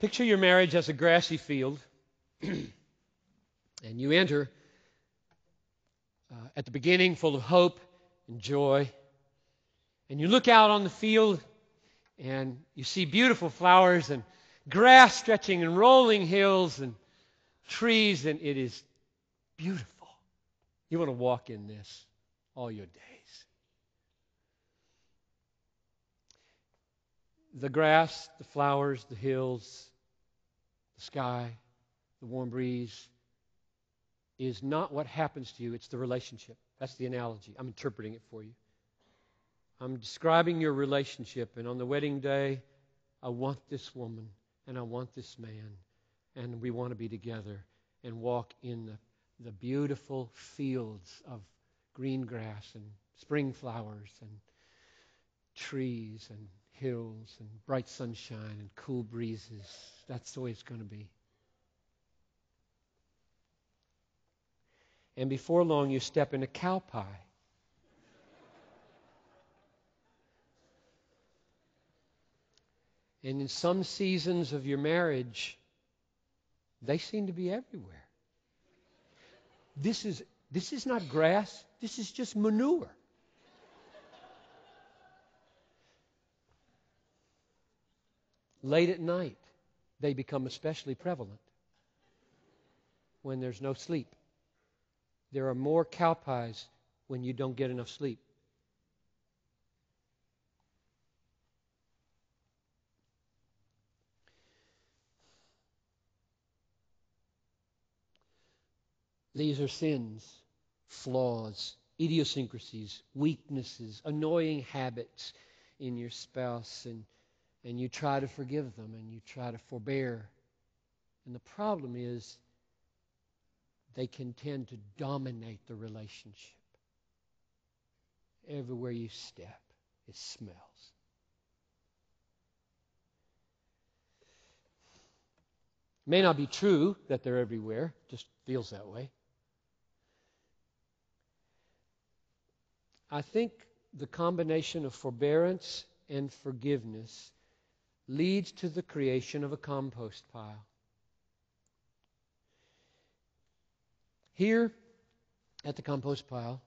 Picture your marriage as a grassy field, and you enter at the beginning full of hope and joy, and you look out on the field, and you see beautiful flowers and grass stretching and rolling hills and trees, and it is beautiful. You want to walk in this all your days. The grass, the flowers, the hills, the sky, the warm breeze is not what happens to you. It's the relationship. That's the analogy. I'm interpreting it for you. I'm describing your relationship. And on the wedding day, I want this woman and I want this man. And we want to be together and walk in the beautiful fields of green grass and spring flowers and trees and hills and bright sunshine and cool breezes. That's the way it's going to be. And before long, you step in a cow pie. And in some seasons of your marriage, they seem to be everywhere. This is not grass. This is just manure. Late at night, they become especially prevalent when there's no sleep. There are more cow pies when you don't get enough sleep. These are sins, flaws, idiosyncrasies, weaknesses, annoying habits in your spouse, and you try to forgive them and you try to forbear. And the problem is they can tend to dominate the relationship. Everywhere you step, it smells. It may not be true that they're everywhere, just feels that way. I think the combination of forbearance and forgiveness leads to the creation of a compost pile. Here at the compost pile,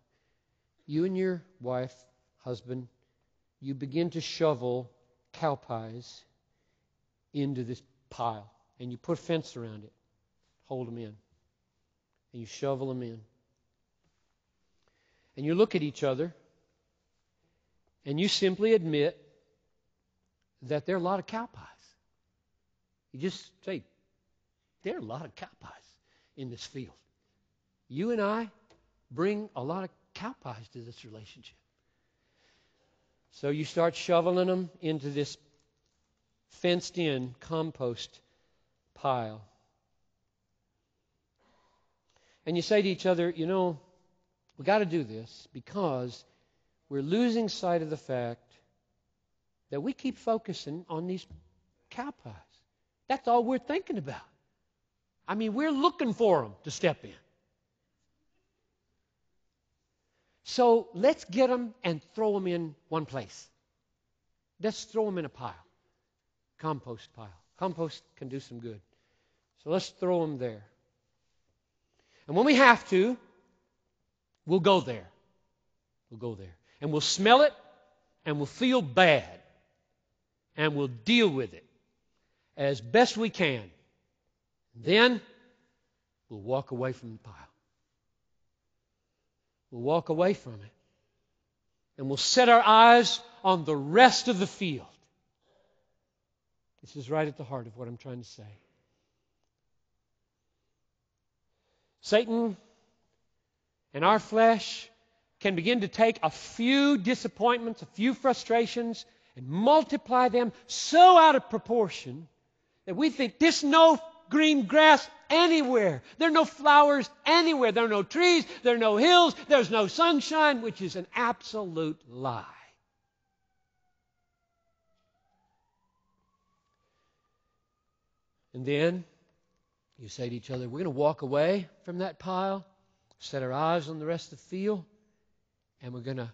you and your wife, husband, you begin to shovel cow pies into this pile. And you put a fence around it, hold them in. And you shovel them in. And you look at each other, and you simply admit that there are a lot of cow pies. You just say, there are a lot of cow pies in this field. You and I bring a lot of cow pies to this relationship. So you start shoveling them into this fenced-in compost pile. And you say to each other, you know, we got to do this because we're losing sight of the fact that we keep focusing on these cow pies. That's all we're thinking about. I mean, we're looking for them to step in. So let's get them and throw them in one place. Let's throw them in a pile. Compost pile. Compost can do some good. So let's throw them there. And when we have to, we'll go there. We'll go there. And we'll smell it, and we'll feel bad. And we'll deal with it as best we can. Then we'll walk away from the pile. We'll walk away from it. And we'll set our eyes on the rest of the field. This is right at the heart of what I'm trying to say. Satan and our flesh can begin to take a few disappointments, a few frustrations, and multiply them so out of proportion that we think there's no green grass anywhere. There are no flowers anywhere. There are no trees. There are no hills. There's no sunshine, which is an absolute lie. And then you say to each other, we're going to walk away from that pile, set our eyes on the rest of the field, and we're going to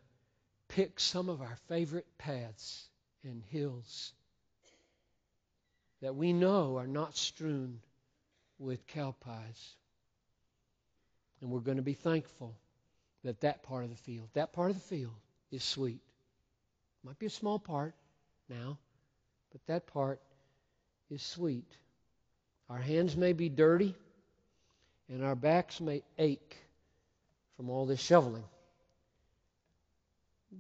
pick some of our favorite paths and hills that we know are not strewn with cow pies. And we're going to be thankful that that part of the field is sweet. Might be a small part now, but that part is sweet. Our hands may be dirty, and our backs may ache from all this shoveling.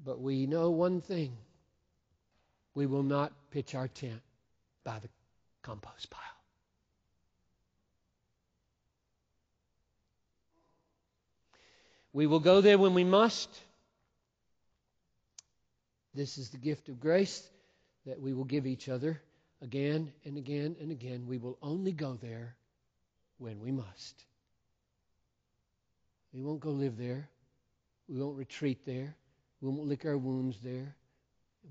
But we know one thing. We will not pitch our tent by the compost pile. We will go there when we must. This is the gift of grace that we will give each other again and again and again. We will only go there when we must. We won't go live there. We won't retreat there. We won't lick our wounds there.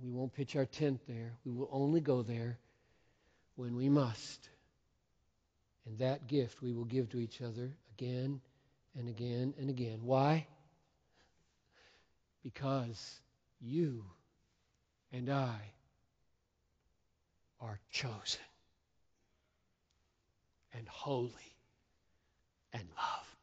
We won't pitch our tent there. We will only go there when we must. And that gift we will give to each other again and again and again. Why? Because you and I are chosen and holy and loved.